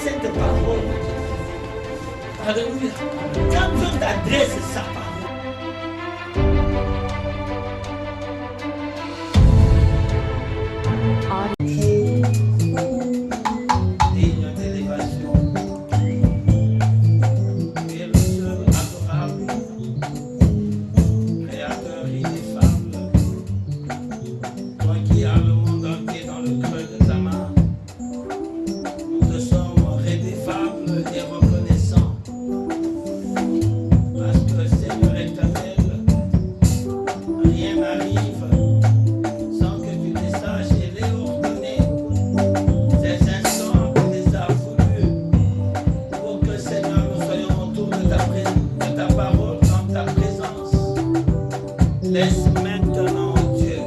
cette parole, alléluia, quand Dieu t'adresse sa parole, laisse maintenant, Dieu,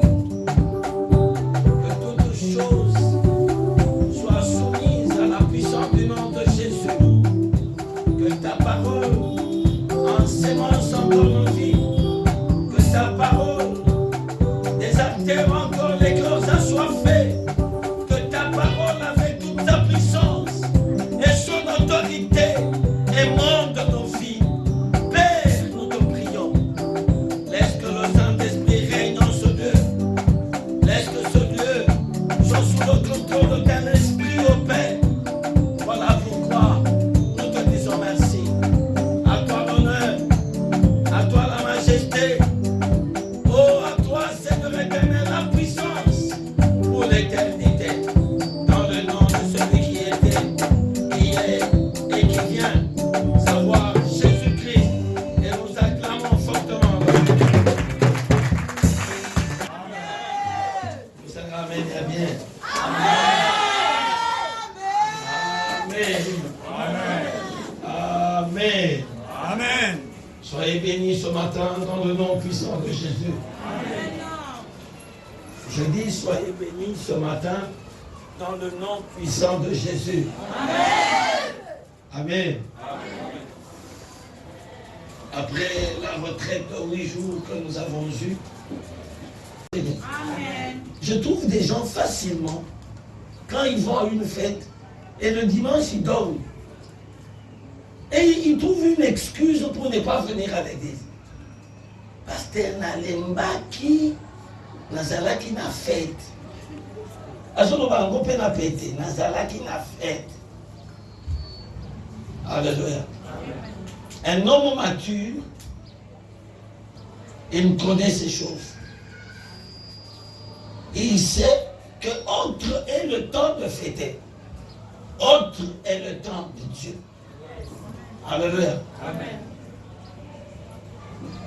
que toutes choses soient soumises à la puissance du nom de Jésus. Que ta parole en sémence encore nos vies. Que ta parole des acteurs encore l'éclose assoiffés. Que ta parole avec toute sa puissance et son autorité émonde nos vies. Père, nous te prions. Laisse que le Saint-Esprit règne dans ce lieu. Laisse que ce lieu soit sous le contrôle de ton esprit, ô Père. Voilà pourquoi nous te disons merci. À toi l'honneur, à toi la majesté. Oh, à toi, Seigneur éternel, la puissance pour l'éternité. Dans le nom de celui qui était, qui est et qui vient, savoir Jésus-Christ. Et nous acclamons fortement. Vous allez amen, bien. Amen. Amen. Amen. Amen. Soyez bénis ce matin dans le nom puissant de Jésus. Je dis soyez bénis ce matin dans le nom puissant de Jésus. Amen. Après la retraite de 8 jours que nous avons eue, je trouve des gens facilement, quand ils vont à une fête, et le dimanche ils dorment. Et ils trouvent une excuse pour ne pas venir à l'église. Pasteur Nalembaki, Nazalaki na fête. Azoloba ngope na pété, Nazalaki na fête. Alléluia. Un homme mature, il connaît ces choses. Et il sait que autre est le temps de fêter. Autre est le temps de Dieu. Alléluia. Amen.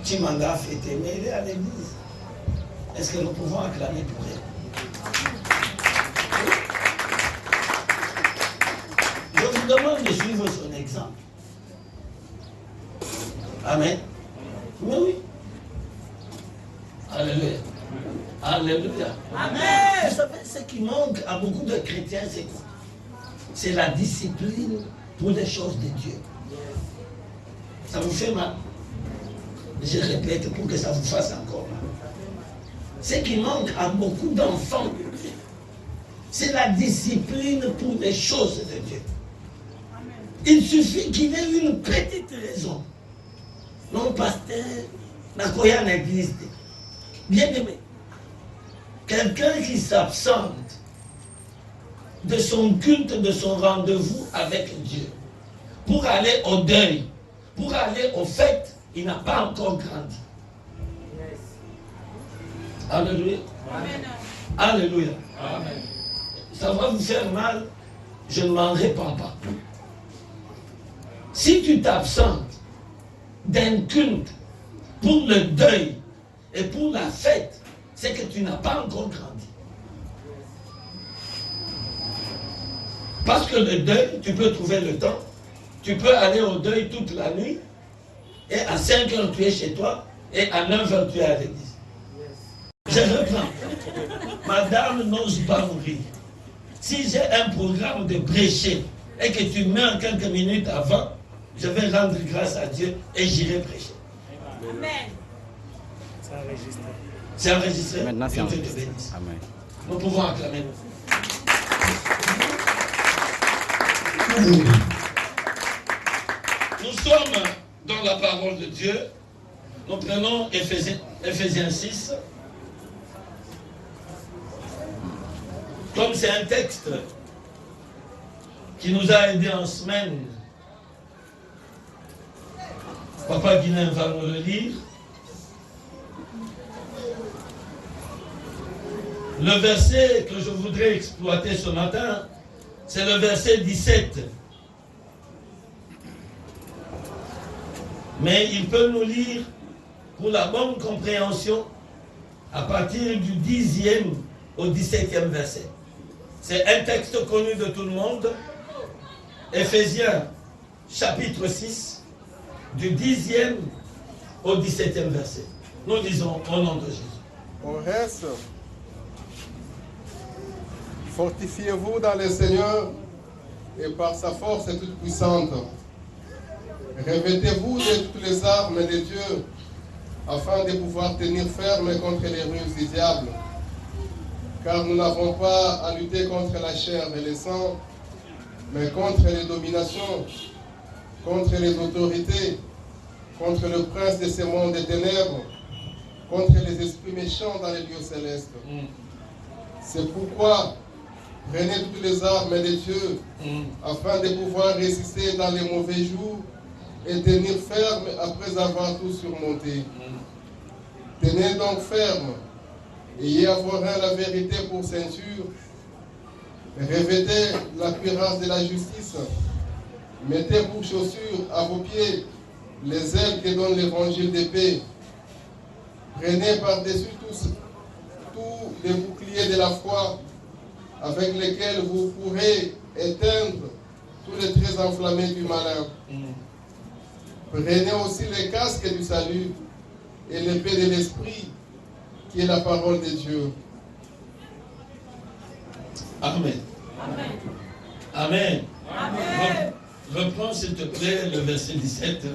Chimanga a fêté, mais il est à l'église. Est-ce que nous pouvons acclamer pour elle? Je vous demande de suivre son exemple. Amen. Mais oui. Alléluia. Alléluia. Amen. Vous savez, ce qui manque à beaucoup de chrétiens, c'est quoi? C'est la discipline pour les choses de Dieu. Ça vous fait mal? Je répète pour que ça vous fasse encore mal. Ce qui manque à beaucoup d'enfants, c'est la discipline pour les choses de Dieu. Il suffit qu'il ait une petite raison. Non, pasteur, n'a quoi en église. Bien aimé, quelqu'un qui s'absente de son culte, de son rendez-vous avec Dieu, pour aller au deuil, pour aller aux fêtes, il n'a pas encore grandi. Alléluia. Amen. Alléluia. Amen. Ça va vous faire mal, je ne m'en répands pas. Si tu t'absentes d'un culte pour le deuil et pour la fête, c'est que tu n'as pas encore grandi. Parce que le deuil, tu peux trouver le temps, tu peux aller au deuil toute la nuit, et à 5 heures tu es chez toi, et à 9 heures tu es à l'église. Je reprends. Madame n'ose pas mourir. Si j'ai un programme de prêcher, et que tu meurs quelques minutes avant, je vais rendre grâce à Dieu, et j'irai prêcher. Amen. C'est enregistré. C'est enregistré. Maintenant, c'est Dieu te enregistré. bénisse. Amen. Nous pouvons acclamer. Nous sommes dans la parole de Dieu. Nous prenons Éphésiens 6. Comme c'est un texte qui nous a aidés en semaine, Papa Guilain va nous le lire. Le verset que je voudrais exploiter ce matin, c'est le verset 17. Mais il peut nous lire pour la bonne compréhension à partir du 10e au 17e verset. C'est un texte connu de tout le monde. Éphésiens chapitre 6, du 10e au 17e verset. Nous lisons au nom de Jésus. Au reste, fortifiez-vous dans le Seigneur et par sa force toute puissante. Revêtez-vous de toutes les armes de Dieu afin de pouvoir tenir ferme contre les ruses du diable. Car nous n'avons pas à lutter contre la chair et le sang, mais contre les dominations, contre les autorités, contre le prince de ce monde des ténèbres, contre les esprits méchants dans les lieux célestes. C'est pourquoi prenez toutes les armes de Dieu afin de pouvoir résister dans les mauvais jours et tenir ferme après avoir tout surmonté. Tenez donc ferme, ayez à vos reins la vérité pour ceinture, revêtez la cuirasse de la justice, mettez pour chaussures à vos pieds les ailes que donne l'évangile de paix. Prenez par-dessus tous les boucliers de la foi avec lesquels vous pourrez éteindre tous les traits enflammés du malin. Prenez aussi le casque du salut et l'épée de l'esprit qui est la parole de Dieu. Amen. Amen. Amen. Reprends s'il te plaît le verset 17.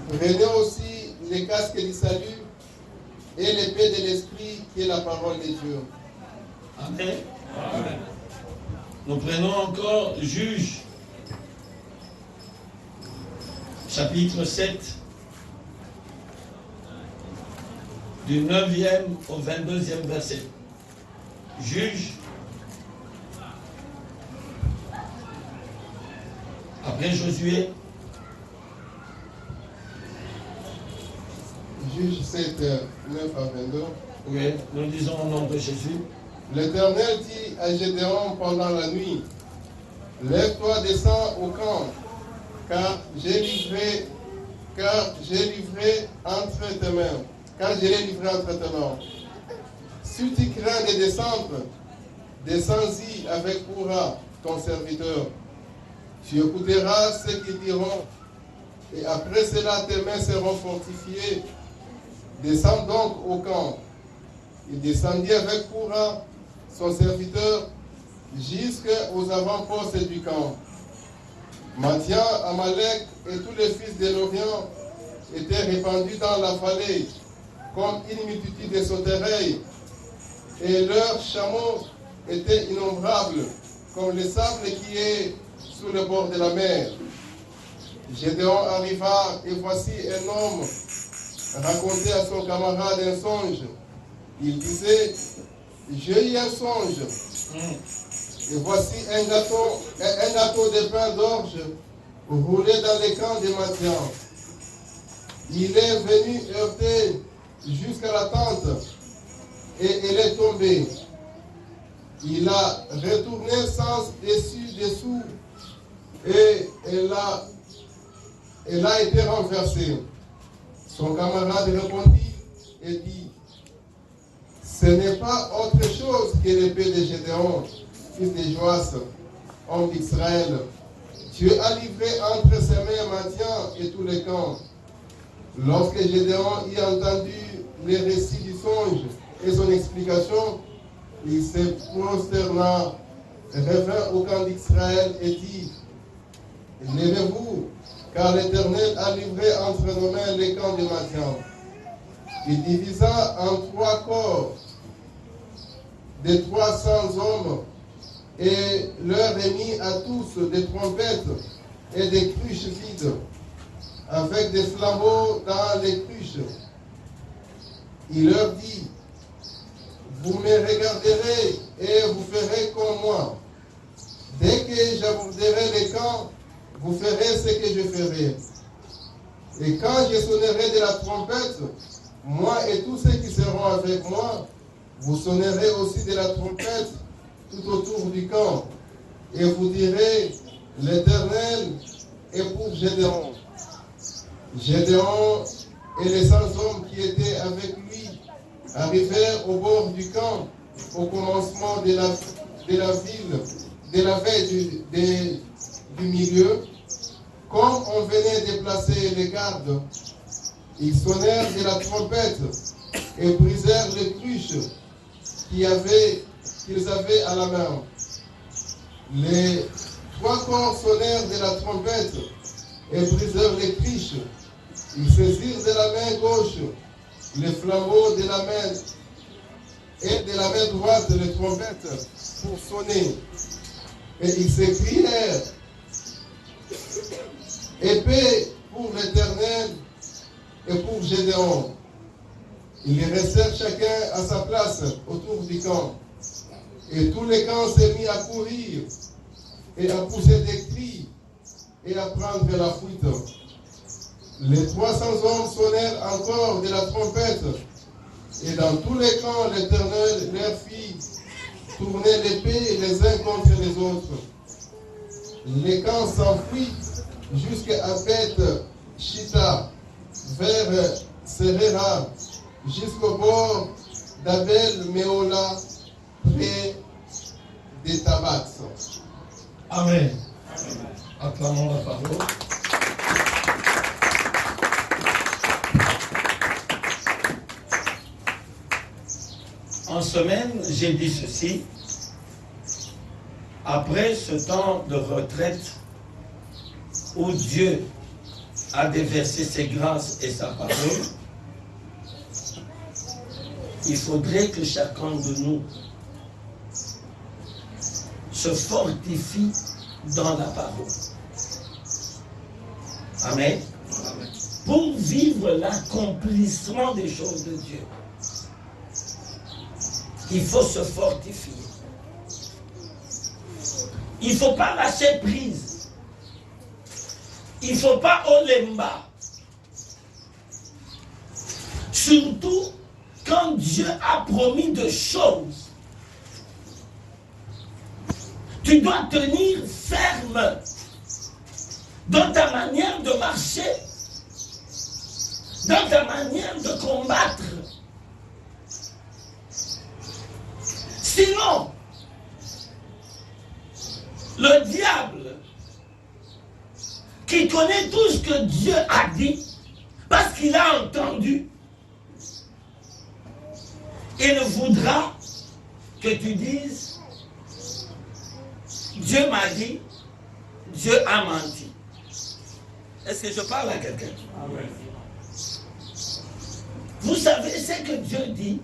Prenez aussi le casque du salut et l'épée de l'esprit qui est la parole de Dieu. Amen. Amen. Nous prenons encore Juge, chapitre 7, du 9e au 22e verset. Juge, après Josué. Juge 7, 9 à 22. Oui, nous disons au nom de Jésus. L'Éternel dit à Gédéon pendant la nuit, lève-toi, descends au camp, car j'ai livré entre tes mains, car je l'ai livré entre tes mains. Si tu crains de descendre, descends-y avec Pourra, ton serviteur. Tu écouteras ce qu'ils diront, et après cela tes mains seront fortifiées. Descends donc au camp. Il descendit avec Pourra, son serviteur, jusqu'aux avant-postes du camp. Madian, Amalek et tous les fils de l'Orient étaient répandus dans la vallée, comme une multitude de sauterelles, et leurs chameaux étaient innombrables, comme le sable qui est sur le bord de la mer. Gédéon arriva, et voici un homme racontait à son camarade un songe. Il disait, j'ai eu un songe, et voici un gâteau de pain d'orge roulé dans les camps de Madian. Il est venu heurter jusqu'à la tente, et elle est tombée. Il a retourné sans dessous, et elle a été renversée. Son camarade répondit et dit, ce n'est pas autre chose que l'épée de Gédéon, fils de Joas, homme d'Israël. Dieu a livré entre ses mains Madian et tous les camps. Lorsque Gédéon y a entendu les récits du songe et son explication, il se prosterna, revint au camp d'Israël et dit, levez-vous, car l'Éternel a livré entre nos mains les camps de Madian. Il divisa en 3 corps de 300 hommes et leur remit à tous des trompettes et des cruches vides, avec des flambeaux dans les cruches. Il leur dit, vous me regarderez et vous ferez comme moi. Dès que j'aborderai les camps, vous ferez ce que je ferai. Et quand je sonnerai de la trompette, moi et tous ceux qui seront avec moi, vous sonnerez aussi de la trompette tout autour du camp. Et vous direz, l'Éternel est pour Gédéon. Gédéon et les 100 hommes qui étaient avec lui arrivèrent au bord du camp au commencement de la ville, de la veille du milieu. Comme on venait déplacer les gardes, ils sonnèrent de la trompette et brisèrent les cruches qu'ils avaient à la main. Les 3 corps sonnèrent de la trompette et brisèrent les cruches. Ils saisirent de la main gauche les flambeaux de la main et de la main droite les trompettes pour sonner. Et ils s'écrièrent, épée pour l'Éternel et pour Gédéon. Ils restèrent chacun à sa place autour du camp. Et tout le camp s'est mis à courir et à pousser des cris et à prendre la fuite. Les 300 hommes sonnèrent encore de la trompette. Et dans tous les camps, l'Éternel leur fit tourner l'épée les uns contre les autres. Les camps s'enfuient jusqu'à Beth-Shita, vers Serera, jusqu'au bord d'Abel-Méola, près des Tabats. Amen. Acclamons la parole. En semaine, j'ai dit ceci. Après ce temps de retraite où Dieu a déversé ses grâces et sa parole, il faudrait que chacun de nous se fortifie dans la parole. Amen. Pour vivre l'accomplissement des choses de Dieu, il faut se fortifier. Il ne faut pas lâcher prise. Il ne faut pas olemba. Surtout quand Dieu a promis de choses. Tu dois tenir ferme dans ta manière de marcher, dans ta manière de combattre. Sinon, le diable, qui connaît tout ce que Dieu a dit, parce qu'il a entendu, il voudra que tu dises, Dieu m'a dit, Dieu a menti. Est-ce que je parle à quelqu'un? Vous savez ce que Dieu dit,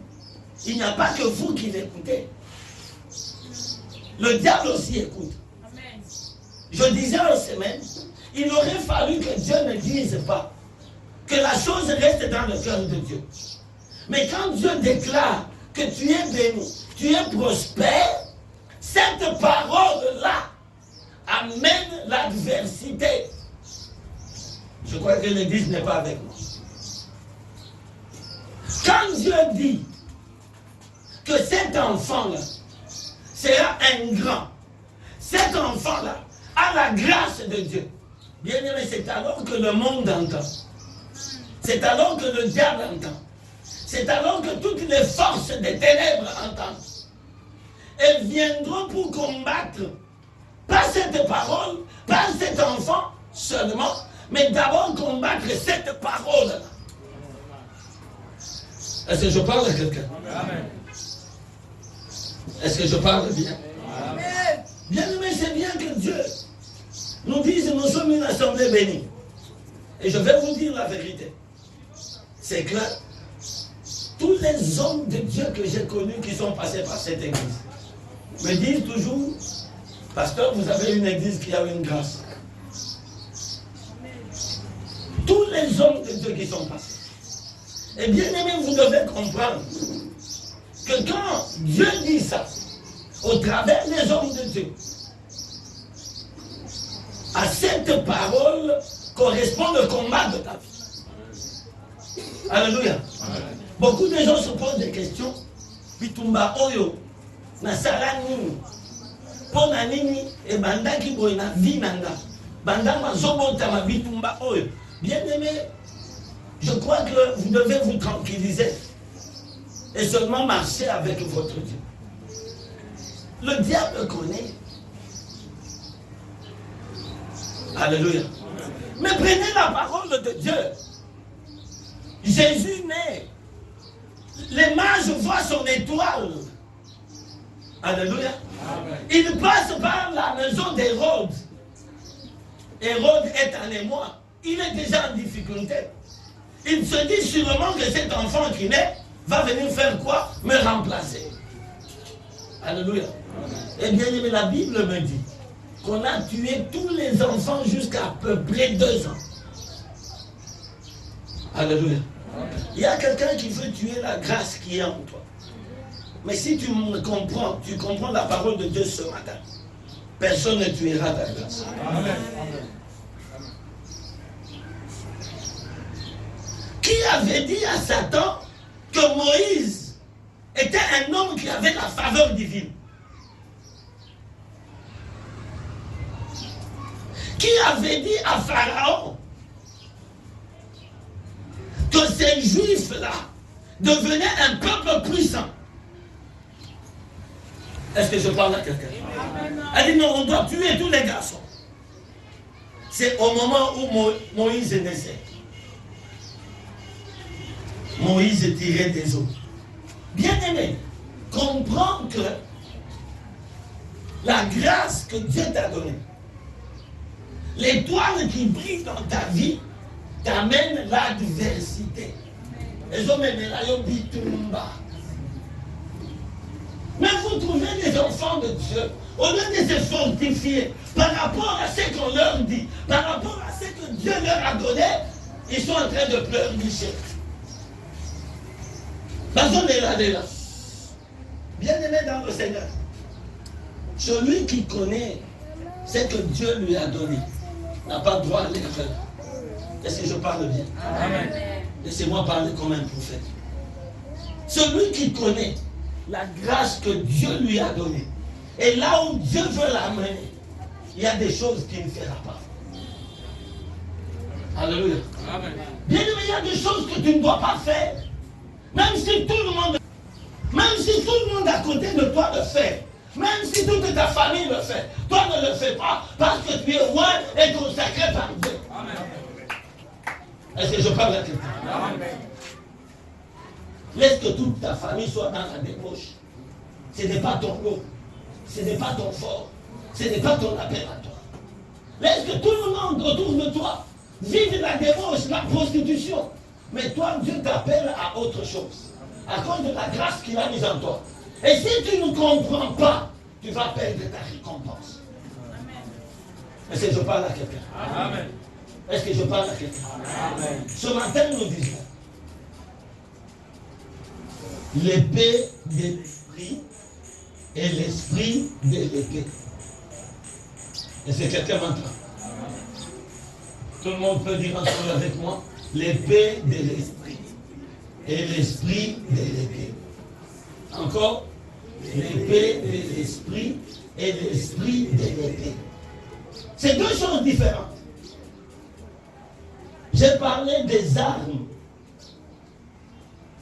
il n'y a pas que vous qui l'écoutez. Le diable aussi écoute. Amen. Je disais en semaine, il aurait fallu que Dieu ne dise pas que la chose reste dans le cœur de Dieu. Mais quand Dieu déclare que tu es béni, tu es prospère, cette parole-là amène l'adversité. Je crois que l'Église n'est pas avec moi. Quand Dieu dit que cet enfant-là sera un grand, cet enfant-là a la grâce de Dieu, bien aimé, c'est alors que le monde entend. C'est alors que le diable entend. C'est alors que toutes les forces des ténèbres entendent. Elles viendront pour combattre, pas cette parole, pas cet enfant seulement, mais d'abord combattre cette parole-là. Est-ce que je parle à quelqu'un? Est-ce que je parle bien? Amen. Bien aimé, c'est bien que Dieu nous dise nous sommes une assemblée bénie. Et je vais vous dire la vérité. C'est que tous les hommes de Dieu que j'ai connus qui sont passés par cette église me disent toujours, Pasteur, vous avez une église qui a une grâce. Tous les hommes de Dieu qui sont passés. Et bien aimé, vous devez comprendre que quand Dieu dit ça, au travers des hommes de Dieu, à cette parole correspond le combat de ta vie. Alléluia. Beaucoup de gens se posent des questions. Bitumba oyo, nasala nini, pona nini, et bandaki boy na vie nanga, bandama zobota ma bitumba oyo. Bien aimé, je crois que vous devez vous tranquilliser et seulement marcher avec votre Dieu. Le diable connaît. Alléluia. Mais prenez la parole de Dieu. Jésus naît. Les mages voient son étoile. Alléluia. Amen. Il passe par la maison d'Hérode. Hérode est un émoi. Il est déjà en difficulté. Il se dit sûrement que cet enfant qui naît va venir faire quoi? Me remplacer. Alléluia. Et bien aimé, la Bible me dit qu'on a tué tous les enfants jusqu'à peu près 2 ans. Alléluia. Il y a quelqu'un qui veut tuer la grâce qui est en toi. Mais si tu comprends, tu comprends la parole de Dieu ce matin, personne ne tuera ta grâce. Amen. Qui avait dit à Satan que Moïse était un homme qui avait la faveur divine? Qui avait dit à Pharaon que ces juifs-là devenaient un peuple puissant? Est-ce que je parle à quelqu'un? Elle dit non, on doit tuer tous les garçons. C'est au moment où Moïse naissait. Moïse est tiré des eaux. Bien aimé, comprends que la grâce que Dieu t'a donnée, l'étoile qui brille dans ta vie, t'amène l'adversité. Les hommes bitumba. Mais vous trouvez des enfants de Dieu, au lieu de se fortifier par rapport à ce qu'on leur dit, par rapport à ce que Dieu leur a donné, ils sont en train de pleurnicher. Personne n'est là. Bien aimé dans le Seigneur, celui qui connaît ce que Dieu lui a donné n'a pas droit à l'erreur. Est-ce que je parle bien? Amen. Laissez-moi parler comme un prophète. Celui qui connaît la grâce que Dieu lui a donnée, et là où Dieu veut l'amener, il y a des choses qu'il ne fera pas. Alléluia. Amen. Bien aimé, il y a des choses que tu ne dois pas faire. Même si tout le monde à côté de toi le fait, même si toute ta famille le fait, toi ne le fais pas parce que tu es roi et consacré par Dieu. Amen. Est-ce que je parle à quelqu'un? Laisse que toute ta famille soit dans la débauche. Ce n'est pas ton lot, ce n'est pas ton fort, ce n'est pas ton appel à toi. Laisse que tout le monde autour de toi vive la débauche, la prostitution. Mais toi, Dieu t'appelle à autre chose, à cause de la grâce qu'il a mise en toi. Et si tu ne comprends pas, tu vas perdre ta récompense. Est-ce que je parle à quelqu'un? Amen. Est-ce que je parle à quelqu'un? Amen. Ce matin, nous disons l'épée de l'esprit et l'esprit de l'épée. Est-ce que quelqu'un m'entend? Tout le monde peut dire ensemble avec moi? L'épée de l'esprit et l'esprit de l'épée. Encore, l'épée de l'esprit et l'esprit de l'épée. C'est deux choses différentes. J'ai parlé des armes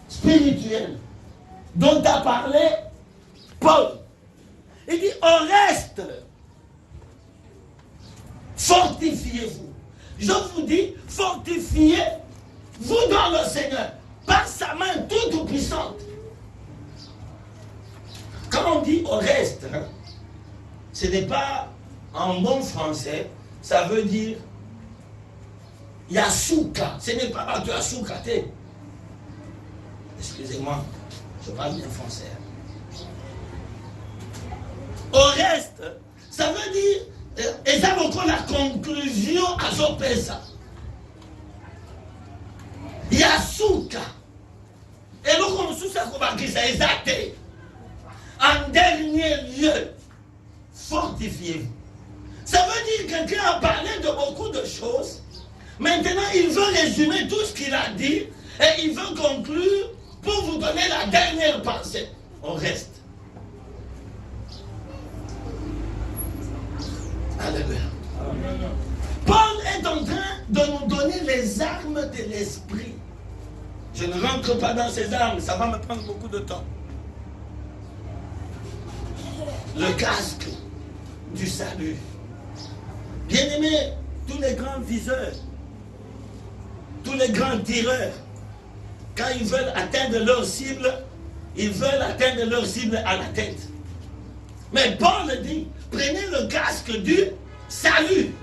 spirituelles dont a parlé Paul. Il dit, au reste, fortifiez-vous. Je vous dis, fortifiez-vous dans le Seigneur, par sa main toute puissante. Quand on dit au reste, ce n'est pas en bon français, ça veut dire Yasuka. Ce n'est pas tu Yasukate. Excusez-moi, je parle bien français. Au reste, Ça veut dire, et ça vaut la conclusion à son pesa. Yasuka. Et nous, comme sous ça, ça exacté. En dernier lieu, fortifiez-vous. Ça veut dire que quelqu'un a parlé de beaucoup de choses. Maintenant, il veut résumer tout ce qu'il a dit et il veut conclure pour vous donner la dernière pensée. On reste. Alléluia. Paul est en train de nous donner les armes de l'esprit. Je ne rentre pas dans ces armes, ça va me prendre beaucoup de temps. Le casque du salut. Bien-aimés, tous les grands viseurs, tous les grands tireurs, quand ils veulent atteindre leur cible, ils veulent atteindre leur cible à la tête. Mais Paul dit, prenez le casque du salut.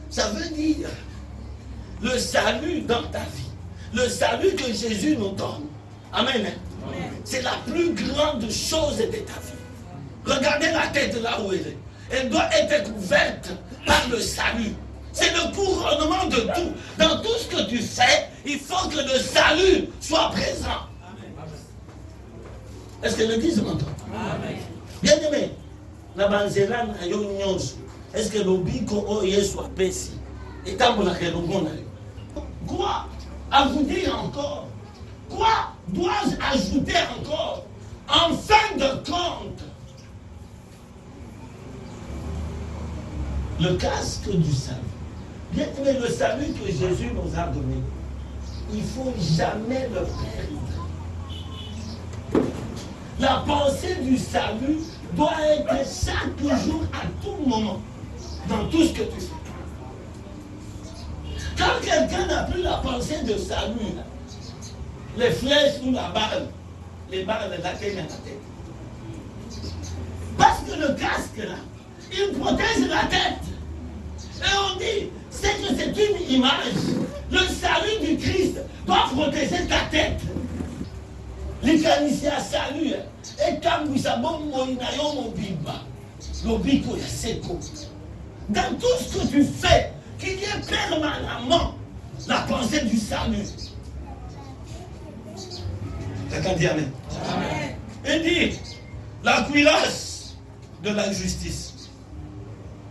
Ça veut dire le salut dans ta vie. Le salut que Jésus nous donne. Amen. C'est la plus grande chose de ta vie. Regardez la tête là où elle est. Elle doit être couverte par le salut. C'est le couronnement de tout. Dans tout ce que tu fais, il faut que le salut soit présent. Est-ce que l'église m'entend? Bien aimé, la banzera na yo nyonso. Est-ce que l'obiko o Yesu apesi? Et tant qu'on a que quoi à vous dire encore? Quoi dois-je ajouter encore? En fin de compte, le casque du salut. Bien aimé, le salut que Jésus nous a donné, il ne faut jamais le perdre. La pensée du salut doit être chaque jour, à tout moment, dans tout ce que tu fais. Quand quelqu'un n'a plus la pensée de salut, les flèches ou la balle, les balles l'atteignent à la tête. Parce que le casque là, il protège la tête. Et on dit, c'est que c'est une image. Le salut du Christ doit protéger ta tête. L'Icanisia salut. Et quand vous savez, dans tout ce que tu fais, qu'il y ait permanemment la pensée du salut. Quelqu'un dit Amen. Amen. Il dit, la cuirasse de la justice.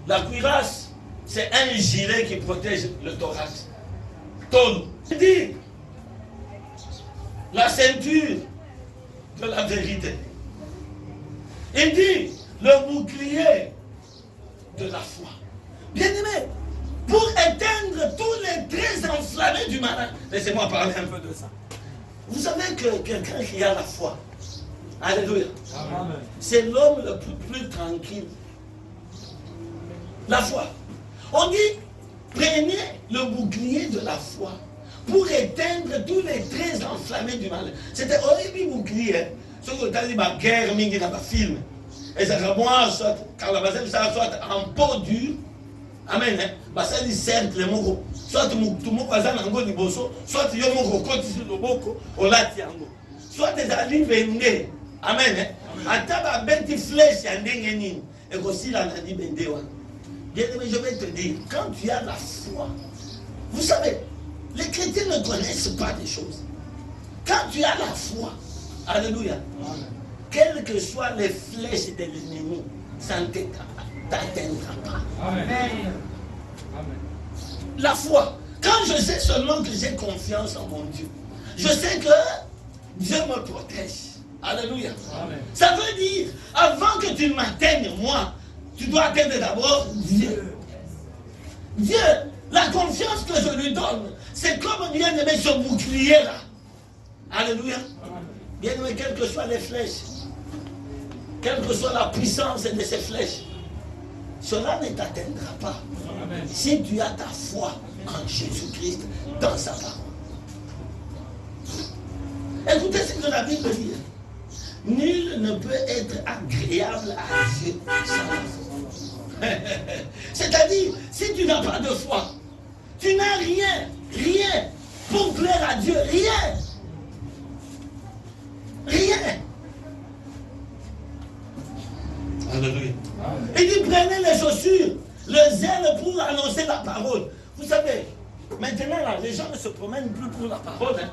La cuirasse, c'est un gilet qui protège le thorax. Tôle. Il dit, la ceinture de la vérité. Il dit, le bouclier de la foi. Bien-aimé, pour éteindre tous les traits enflammés du malin, laissez-moi parler un peu de ça. Vous savez que quelqu'un qui a la foi, alléluia, c'est l'homme le plus tranquille. La foi. On dit, prenez le bouclier de la foi pour éteindre tous les traits enflammés du malin. C'était horrible bouclier. Ce que tu as dit, ma guerre, mingi dans ma film. Et ça va moi, soit, car la base, ça soit en peau dure. Amen. Bah ça dit cercle, moko. Soit tout le monde va en go liboso, soit tu yo moko côté sur le boko, au lati ango. Soit tes amis vendés. Amen. Ataba benti flèche en dengeni. Et aussi là on a dit bendewa. Bien aimé, je vais te dire, quand tu as la foi, vous savez, les chrétiens ne connaissent pas des choses. Quand tu as la foi, alléluia, quelles que soient les flèches de l'ennemi, ça ne t'atteindra pas. Amen. Amen. La foi. Quand je sais seulement que j'ai confiance en mon Dieu, je sais que Dieu me protège. Alléluia. Amen. Ça veut dire, avant que tu m'atteignes, moi, tu dois atteindre d'abord Dieu. Dieu, la confiance que je lui donne, c'est comme bien aimé ce bouclier là. Alléluia. Bien aimé, quelles que soient les flèches, quelle que soit la puissance de ces flèches, cela ne t'atteindra pas. Amen. Si tu as ta foi en Jésus-Christ dans sa parole. Écoutez ce que la Bible dit. Nul ne peut être agréable à Dieu sans la foi. C'est-à-dire, si tu n'as pas de foi, tu n'as rien pour plaire à Dieu, rien. Alléluia. Et chaussures, le zèle pour annoncer la parole. Vous savez, maintenant là, les gens ne se promènent plus pour la parole. Hein.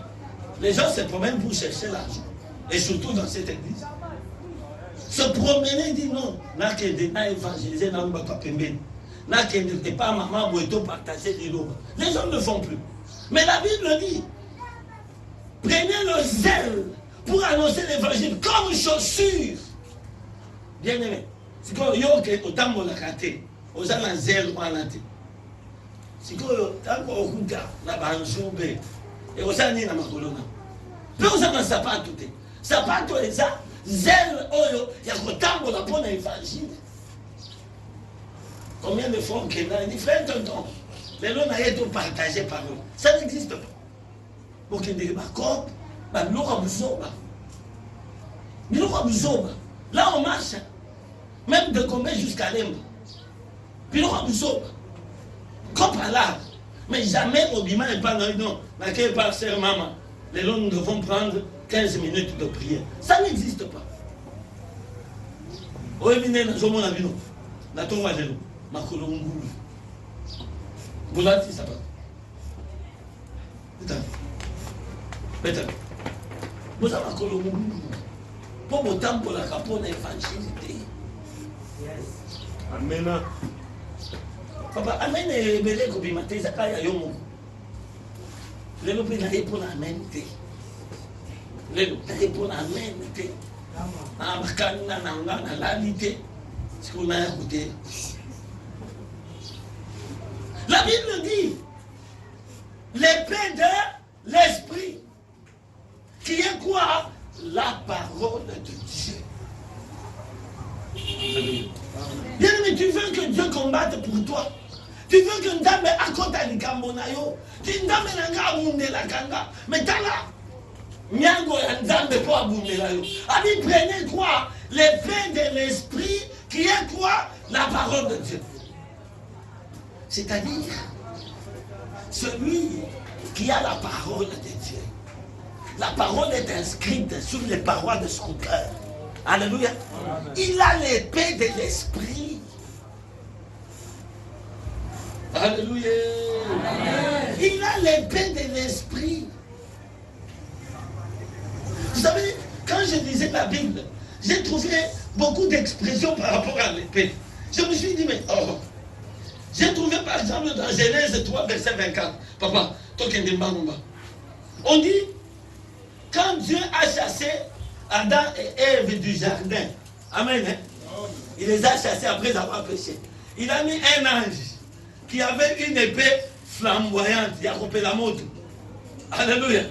Les gens se promènent pour chercher l'argent. Et surtout dans cette église. Se promener, dit non. N'a qu'un évangéliser, n'a pas pembe. N'a qu'un pas maman, ou partager les lots. Les gens ne le font plus. Mais la Bible dit, prenez le zèle pour annoncer l'évangile comme chaussure. Bien aimé. Si vous avez autant de raté, vous avez un zèle ou un raté. Si vous avez un peu et vous avez un peu vous avez un sapato. Sapato est ça. Zèle, il y a autant de la bonne évangile. Combien de fois qu'il y a des frères tonton, les gens n'ont pas partagé par eux. Ça n'existe pas. Donc il dit, là on marche, même de combien jusqu'à l'Emba. Puis comme par là. Mais jamais au bima et pas non, n'accueille pas sœur maman. Les gens nous devons prendre 15 minutes de prière. Ça n'existe pas. Oebine na zomo na bino. Na tonga lelo. Makolo ngulu. Bulati ça va. Beta. Vous avez makolo ngulu. Pour mon temps pour la capone évangélité. Yes. Amen. Papa, amen et belé ko bimate zakaya yomo. Lelo pe na epona amen te. Lelo na epona amen te. Ah, makana na ngana l'alité. Ce qu'on a écouté. La Bible dit l'épée de l'esprit. Qui est quoi? La parole de Dieu. Bien mais tu veux que Dieu combatte pour toi. Tu veux que Ndame akota likambonayo. Tu Ndame nanga abundela kanga. Mais t'as là. Nyango ya Ndame po abundela yo. Ami prenez quoi? L'effet de l'esprit qui est quoi? La parole de Dieu. C'est-à-dire celui qui a la parole de Dieu. La parole est inscrite sur les parois de son cœur. Alléluia. Il a l'épée de l'esprit. Alléluia. Amen. Il a l'épée de l'esprit. Vous savez, quand je lisais la Bible, j'ai trouvé beaucoup d'expressions par rapport à l'épée. Je me suis dit, mais oh, j'ai trouvé par exemple dans Genèse 3, verset 24. Papa, on dit, quand Dieu a chassé Adam et Ève du jardin, amen, hein? Il les a chassés après avoir péché. Il a mis un ange qui avait une épée flamboyante, il a coupé la moto. Alléluia.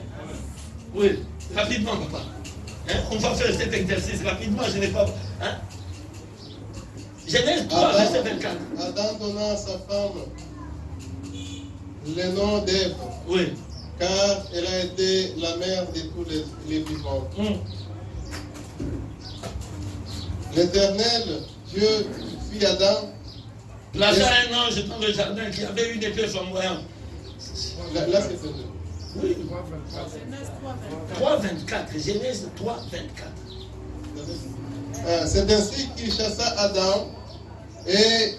Oui, rapidement, papa. Hein? On va faire cet exercice rapidement, je n'ai pas. Hein? Genèse 3, verset 24. Adam donna à sa femme le nom d'Ève. Oui. Car elle a été la mère de tous les vivants. L'Éternel, Dieu, fit Adam. Plaça un ange dans le jardin qui avait une épée flamboyante. Là c'est fait. Oui. 3, 24. Genèse 3, 24. C'est ainsi qu'il chassa Adam et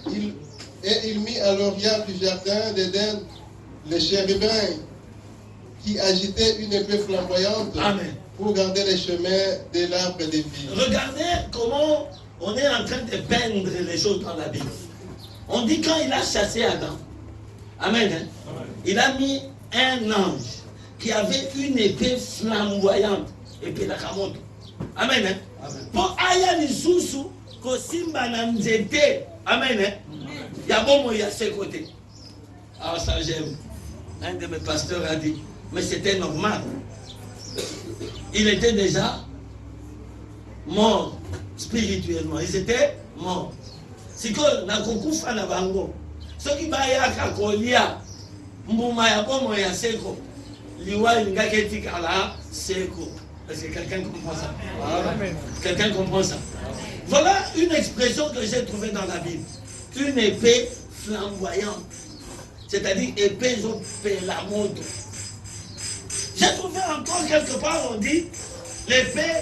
il mit à l'orient du jardin d'Éden les chérubins qui agitaient une épée flamboyante. Amen. Pour garder les chemins de l'arbre de vie. Regardez comment on est en train de peindre les choses dans la Bible. On dit quand il a chassé Adam, amen, hein? Il a mis un ange qui avait une épée flamboyante, épée la kamoto. Amen, hein? Pour aya lisusu ko simba na nzete, amen, hein? Ya bomo ya ses côtés. Ah ça j'aime. Un de mes pasteurs a dit, mais c'était normal. Il était déjà mort spirituellement. Ils étaient morts. Si que na kokufa na bango, ceux qui bayaka kolia mbuma ya bomo ya seko, liwa ngaketi kala seko. Est-ce que quelqu'un comprend ça? Amen. Quelqu'un comprend ça? Voilà une expression que j'ai trouvée dans la Bible. Une épée flamboyante. C'est-à-dire épée la moto. J'ai trouvé encore quelque part, on dit, l'épée